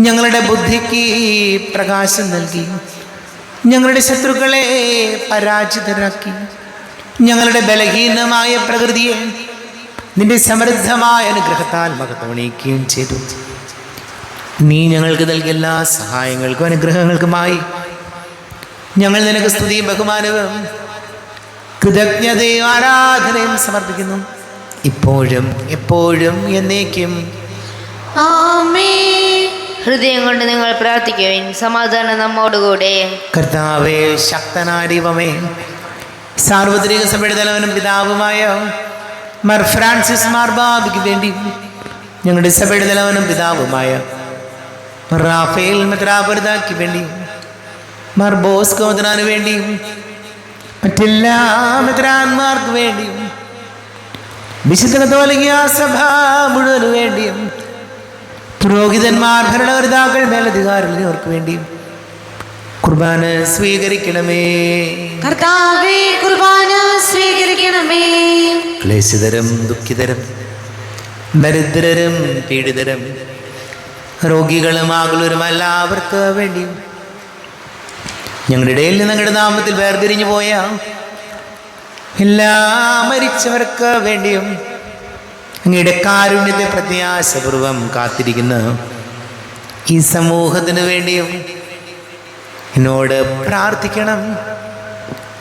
ഞങ്ങളുടെ ബുദ്ധിക്ക് പ്രകാശം നൽകി. ഞങ്ങളുടെ ശത്രുക്കളെ പരാജിതരാക്കി. ഞങ്ങളുടെ ബലഹീനമായ പ്രകൃതിയെ നിന്റെ സമൃദ്ധമായ അനുഗ്രഹത്താൽ മകത്തോണിക്കുകയും ചെയ്തു. നീ ഞങ്ങൾക്ക് നൽകിയ എല്ലാ സഹായങ്ങൾക്കും അനുഗ്രഹങ്ങൾക്കുമായി ഞങ്ങൾ നിനക്ക് സ്തുതിയും ബഹുമാനവും കൃതജ്ഞതയും ആരാധനയും സമർപ്പിക്കുന്നു, ഇപ്പോഴും എപ്പോഴും എന്നേക്കും. ആമേൻ. ഹൃദയം കൊണ്ട് നിങ്ങൾ പ്രാർത്ഥിക്കുവിൻ. സമാധാനം നമ്മോടുകൂടെ. കർത്താവേ, ശക്തനായ ദൈവമേ, സാർവത്രിക സഭയുടെ തലവനും പിതാവുമായ മാർ ഫ്രാൻസിസ് മാർബാബയ്ക്ക് വേണ്ടി, ഞങ്ങളുടെ സഭയുടെ തലവനും പിതാവുമായ മാർ റാഫേൽ മെത്രാപൊലീത്തായ്ക്ക് വേണ്ടി, മാർ ബോസ്കോ മെത്രാന് വേണ്ടിയും മറ്റെല്ലാ മെത്രാന്മാർക്ക് വേണ്ടിയും വിശുദ്ധ കത്തോലിക്ക സഭ മുഴുവന് വേണ്ടിയും പുരോഹിതന്മാർ, ഭരണകർത്താക്കൾ, മേലധികാരികൾ എന്നിവർക്ക് വേണ്ടിയും കുർബാന സ്വീകരിക്കണമേ. കർത്താവേ, കുർബാന സ്വീകരിക്കണമേ. ക്ലേശിതരും ദുഃഖിതരും ദരിദ്രരും പീഡിതരും രോഗികളും ആകുലരും എല്ലാവർക്ക് വേണ്ടിയും ഞങ്ങളുടെ ഇടയിൽ നിന്ന് ഞങ്ങളുടെ നാമത്തിൽ വേർതിരിഞ്ഞു പോയ എല്ലാ മരിച്ചവർക്ക് വേണ്ടിയും അങ്ങയുടെ കാരുണ്യത്തെ പ്രത്യാശപൂർവം കാത്തിരിക്കുന്ന ഈ സമൂഹത്തിന് വേണ്ടിയും എന്നോട് പ്രാർത്ഥിക്കണം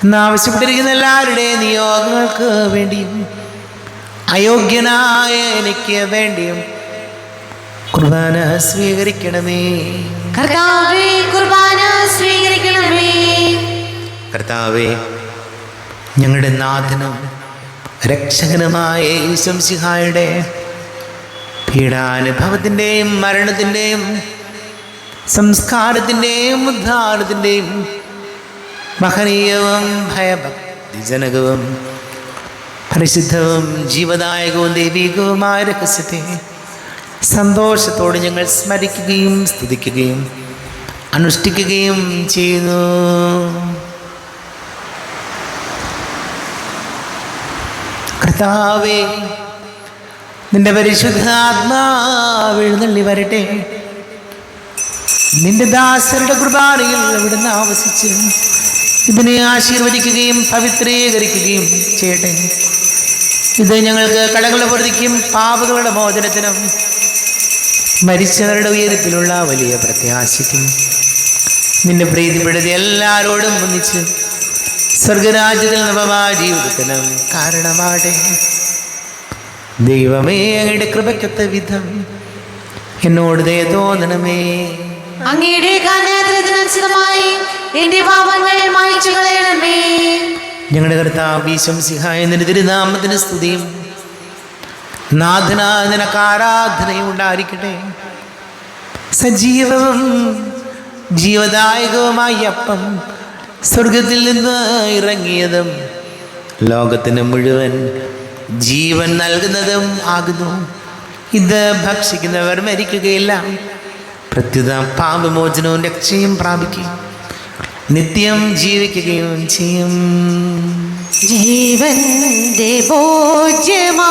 എന്നാവശ്യപ്പെട്ടിരിക്കുന്ന എല്ലാവരുടെയും നിയോഗങ്ങൾക്ക് വേണ്ടിയും അയോഗ്യനായ എനിക്ക് വേണ്ടിയും കുർബാന സ്വീകരിക്കണമേ. കർത്താവേ, കുർബാന സ്വീകരിക്കണമേ. കർത്താവേ, ഞങ്ങളുടെ നാഥനും രക്ഷകനുമായ യേശുമിശിഹായുടെ പീഡാനുഭവത്തിൻ്റെയും മരണത്തിൻ്റെയും സംസ്കാരത്തിൻ്റെയും ഉദ്ധാനത്തിൻ്റെയും മഹനീയവും ഭയഭക്തിജനകവും പരിശുദ്ധവും ജീവദായകവും ദൈവികവുമായ രഹസ്യത്തെ സന്തോഷത്തോടെ ഞങ്ങൾ സ്മരിക്കുകയും സ്തുതിക്കുകയും അനുഷ്ഠിക്കുകയും ചെയ്യുന്നു. കർത്താവേ, നിന്റെ പരിശുദ്ധാത്മാവ് എഴുന്നള്ളി വരട്ടെ. നിന്റെ ദാസരുടെ കുർബാനയിൽ അവിടുന്ന് ആവസിച്ച് ഇതിനെ ആശീർവദിക്കുകയും പവിത്രീകരിക്കുകയും ചെയ്യട്ടെ. ഇത് ഞങ്ങൾക്ക് കടങ്ങളുടെ പൊറുതിക്കും പാപങ്ങളുടെ മോചനത്തിനും മരിച്ചവരുടെ ഉയരത്തിലുള്ള വലിയ പ്രത്യാശയ്ക്കും നിന്നെ പ്രീതിപ്പെടുത്തി എല്ലാവരോടും ഒന്നിച്ച് സ്വർഗരാജ്യത്തിൽ നവമായ ജീവിതത്തിനും കാരണമാട്ടെ. ദൈവമേ, അങ്ങയുടെ കൃപയ്ക്കൊത്ത വിധം എന്നോട് ദയ തോന്നണമേ. അങ്ങയുടെ കാരുണ്യത്തിനനുസൃതമായി എന്റെ പാപങ്ങൾ മായ്ച്ചു കളയണമേ. ഞങ്ങളുടെ കർത്താവ് ഈശോമിശിഹായ നിന്റെ തിരുനാമത്തിന് സ്തുതിയും നാഥനായ നിനക്ക് ആരാധനയും ഉണ്ടായിരിക്കട്ടെ. സജീവവും ജീവദായകവുമായ അപ്പം സ്വർഗത്തിൽ നിന്ന് ഇറങ്ങിയതും ലോകത്തിന് മുഴുവൻ ജീവൻ നൽകുന്നതും ആകുന്നു. ഇത് ഭക്ഷിക്കുന്നവർ മരിക്കുകയില്ല, പ്രത്യുത പാപമോചനവും രക്ഷയും പ്രാപിക്കും, നിത്യം ജീവിക്കുകയും ചെയ്യും. ജീവന്റെ ഭോജ്യമാമീശോ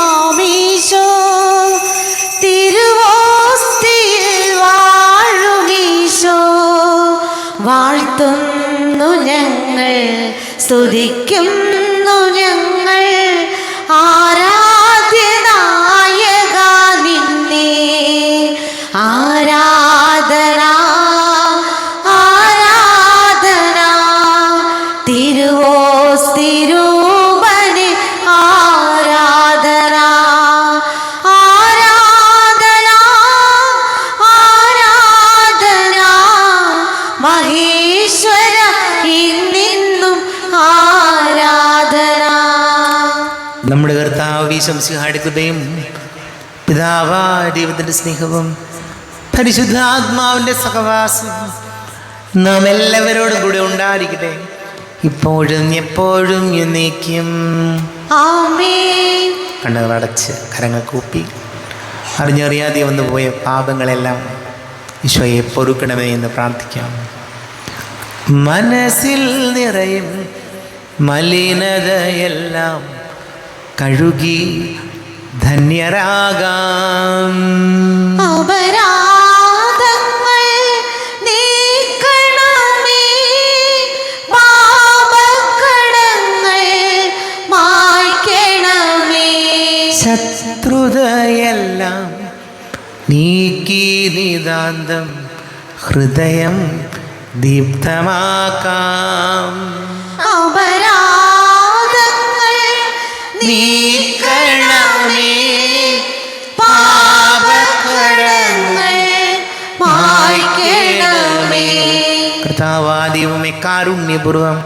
തിരുവോസ്തിയിൽ വാഴുമീശോ, വാഴ്ത്തുന്നു ഞങ്ങൾ, സ്തുതിക്കുന്നു ഞങ്ങൾ, ആരാധ്യനായക നിന്നെ, ആരാധന ഈശംസിഹായുടെ കൃപയും പിതാവാ ദൈവത്തിൻ്റെ സ്നേഹവും പരിശുദ്ധാത്മാവിൻ്റെ സഹവാസം നാം എല്ലാവരോടും കൂടെ ഉണ്ടായിരിക്കട്ടെ, ഇപ്പോഴും എപ്പോഴും എന്നേക്കും. ആമേൻ. കണ്ണുകൾ അടച്ച് കരങ്ങൾ കൂപ്പി അറിഞ്ഞറിയാതെ വന്നു പോയ പാപങ്ങളെല്ലാം ഈശോയെ പൊറുക്കണമേ എന്ന് പ്രാർത്ഥിക്കാം. മനസ്സിൽ നിറയും മലിനതയെല്ലാം കഴുകി ധന്യരാകാം. അപരാധങ്ങൾ നീക്കണമേ, പാപക്കടങ്ങൾ മായ്ക്കണമേ. ശത്രുതയെല്ലാം നീക്കി നിതാന്തം ഹൃദയം ദീപ്തമാക്കാം. അപരാധങ്ങൾ നീക്കണമേ, പാപക്കടങ്ങൾ മായ്ക്കണമേ. കർത്താവാദീവമേ കാരുണ്യപൂർവം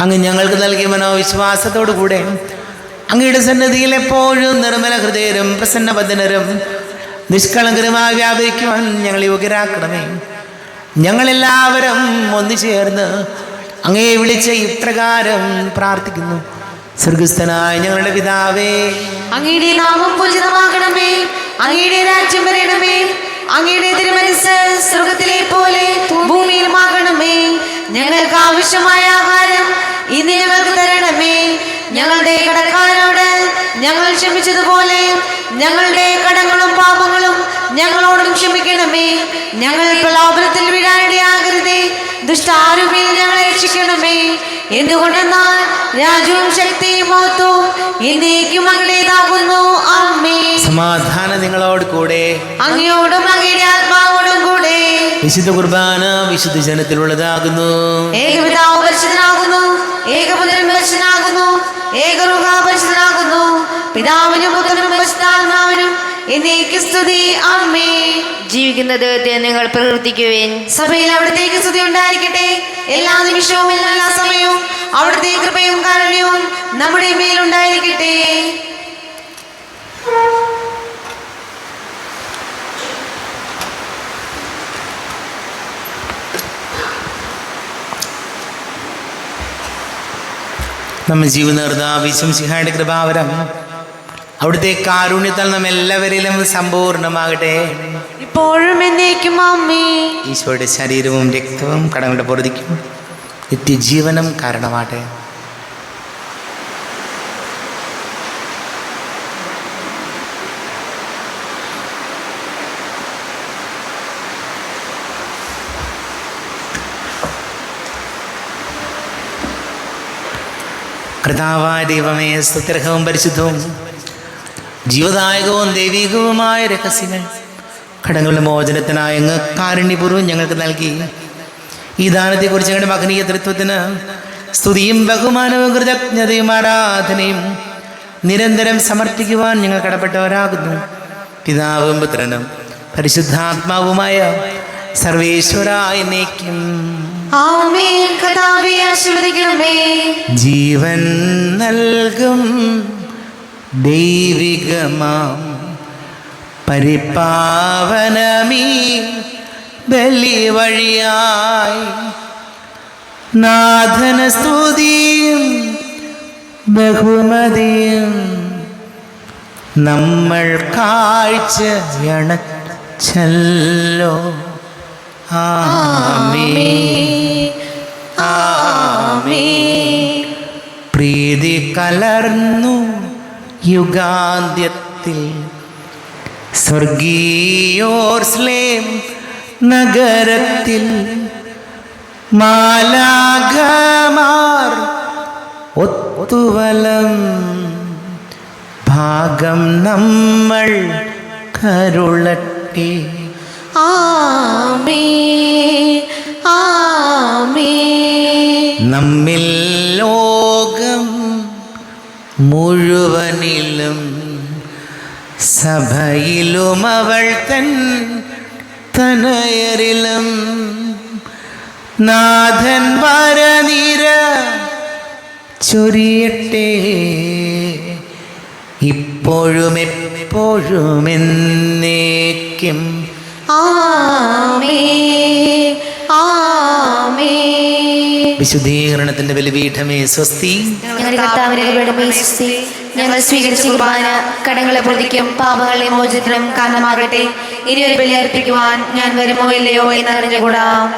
അങ്ങ് ഞങ്ങൾക്ക് നൽകിയ മനോവിശ്വാസത്തോടു കൂടെ അങ്ങയുടെ സന്നിധിയിൽ എപ്പോഴും നിർമ്മല ഹൃദയരും പ്രസന്നവദനരും നിഷ്കളങ്കരുമായി വ്യാപരിക്കുവാൻ ഞങ്ങളെ യോഗ്യരാക്കണമേ. ഞങ്ങളെല്ലാവരും ഒന്നു ചേർന്ന് അങ്ങയെ വിളിച്ച് ഇപ്രകാരം പ്രാർത്ഥിക്കുന്നു. സ്വർഗസ്ഥനായ ഞങ്ങളുടെ പിതാവേ, അങ്ങയുടെ നാമം പൂജിതമാകണമേ, അങ്ങയുടെ രാജ്യം വരണമേ, അങ്ങയുടെ തിരുമനസ്സ് സ്വർഗത്തിലെ പോലെ ഭൂമിയിലുമാകണമേ. ഞങ്ങൾക്ക് ആവശ്യമായ ആഹാരം ഇന്ന് ഞങ്ങൾക്ക് തരണമേ. ഞങ്ങളുടെ കടക്കാരോട് ഞങ്ങൾ ക്ഷമിച്ചതുപോലെ ഞങ്ങളുടെ കടങ്ങളും പാപങ്ങളും ഞങ്ങളോടും ക്ഷമിക്കണമേ. ഞങ്ങൾ പ്രലോഭനത്തിൽ വീഴാനിടയാകരുതേ, ദുഷ്ടാരൂപിയിൽ ഞങ്ങളെ രക്ഷിക്കണമേ. എന്തുകൊണ്ടെന്നാൽ രാജ്യവും ശക്തിയും മഹത്വവും എന്നേക്കും അങ്ങയുടേതാകുന്നു. ആമേൻ. സമാധാനം നിങ്ങളോട് കൂടെ, അങ്ങയോടും അങ്ങയുടെ ആത്മാവോടും കൂടെ. വിശുദ്ധ കുർബാന വിശുദ്ധ ജനത്തിലുള്ളതാകുന്നു. ഏകപിതാവ് പരിശുദ്ധനാകുന്നു, ഏകപുത്രൻ പരിശുദ്ധനാകുന്നു, ഏകരൂഹ പരിശുദ്ധനാകുന്നു. പിതാവിനും പുത്രനും പരിശുദ്ധാത്മാവിനും എന്നേക്കും സ്തുതി. ആമേൻ. ജീവിക്കുന്ന ദൈവത്തെ നിങ്ങൾ പ്രവർത്തിക്കുവേൻ. സഭയിൽ അവിടത്തേക്ക് സ്തുതി ഉണ്ടായിരിക്കട്ടെ. എല്ലാ നിമിഷവും എല്ലാ സമയവും അവിടുത്തെ കൃപയും കാരുണ്യവും നമ്മുടെ മേലുണ്ടായിരിക്കട്ടെ. നമ്മൾ ജീവനേർന്ന വിശംസിഹായുടെ കൃപാവരം അവിടുത്തെ കാരുണ്യത്താൽ നാം എല്ലാവരിലും സമ്പൂർണ്ണമാകട്ടെ, ഇപ്പോഴും എന്നേക്കും. ആമേൻ. ഈശോയുടെ ശരീരവും രക്തവും കടങ്ങളുടെ പൊറുതിക്കും നിത്യജീവനം കാരണമാട്ടെ. കർത്താവായ ദൈവമേ, സ്തുത്യർഹവും പരിശുദ്ധവും ജീവദായകവും ദൈവികവുമായ രഹസ്യങ്ങൾ കടങ്ങളുടെ മോചനത്തിനായ അങ്ങ് കാരുണ്യപൂർവ്വം ഞങ്ങൾക്ക് നൽകി. ഈ ദാനത്തെക്കുറിച്ച് ഞങ്ങളുടെ മഹനീയ തൃത്വത്തിന് സ്തുതിയും ബഹുമാനവും കൃതജ്ഞതയും ആരാധനയും നിരന്തരം സമർപ്പിക്കുവാൻ ഞങ്ങൾ കടപ്പെട്ടവരാകുന്നു. പിതാവും പുത്രനും പരിശുദ്ധാത്മാവുമായ സർവേശ്വരായ എന്നേക്കും. ആമേൻ. കർത്താവേ, ആശീർവദിക്കണമേ. ജീവൻ നൽകും ദൈവികമാം പരിപാവനമീ ബലി വഴിയായി നാഥന സ്തുതിയും ബഹുമതിയും നമ്മൾ കാഴ്ചയണച്ചല്ലോ. ആമേൻ. ആമേൻ. പ്രീതി കലർന്നു യുഗാന്ത്യത്തിൽ സ്വർഗീയോർസ്ലേം നഗരത്തിൽ മാലാഖമാർ ഒത്തുവലം ഭാഗം നമ്മൾ കരുളട്ടെ. ആമേൻ. ആമേൻ. നമ്മിൽ ലോകം മുഴുവനിലും സഭയിലും അവൾ തനയരിലും നാഥൻ വരനിര ചൊരിയട്ടെ. ഇപ്പോഴും എപ്പോഴും എന്നേക്കും. ആമേൻ ആമേൻ. വിശുദ്ധീകരണത്തിന്റെ ബലിപീഠമേ സ്വസ്തി. ഞങ്ങളുടെ കർത്താവിന്റെ കൃപയുടെ മേശസ്തി ഞങ്ങൾ സ്വീകരിച്ച കുർബാന കടങ്ങളെ പ്രതിക്കും പാപങ്ങളെ മോചനത്തിനും കാരണമാകട്ടെ. ഇനി ഒരു ബലി അർപ്പിക്കുവാൻ ഞാൻ വരുമോ ഇല്ലയോ എന്നറിഞ്ഞുകൂടാ.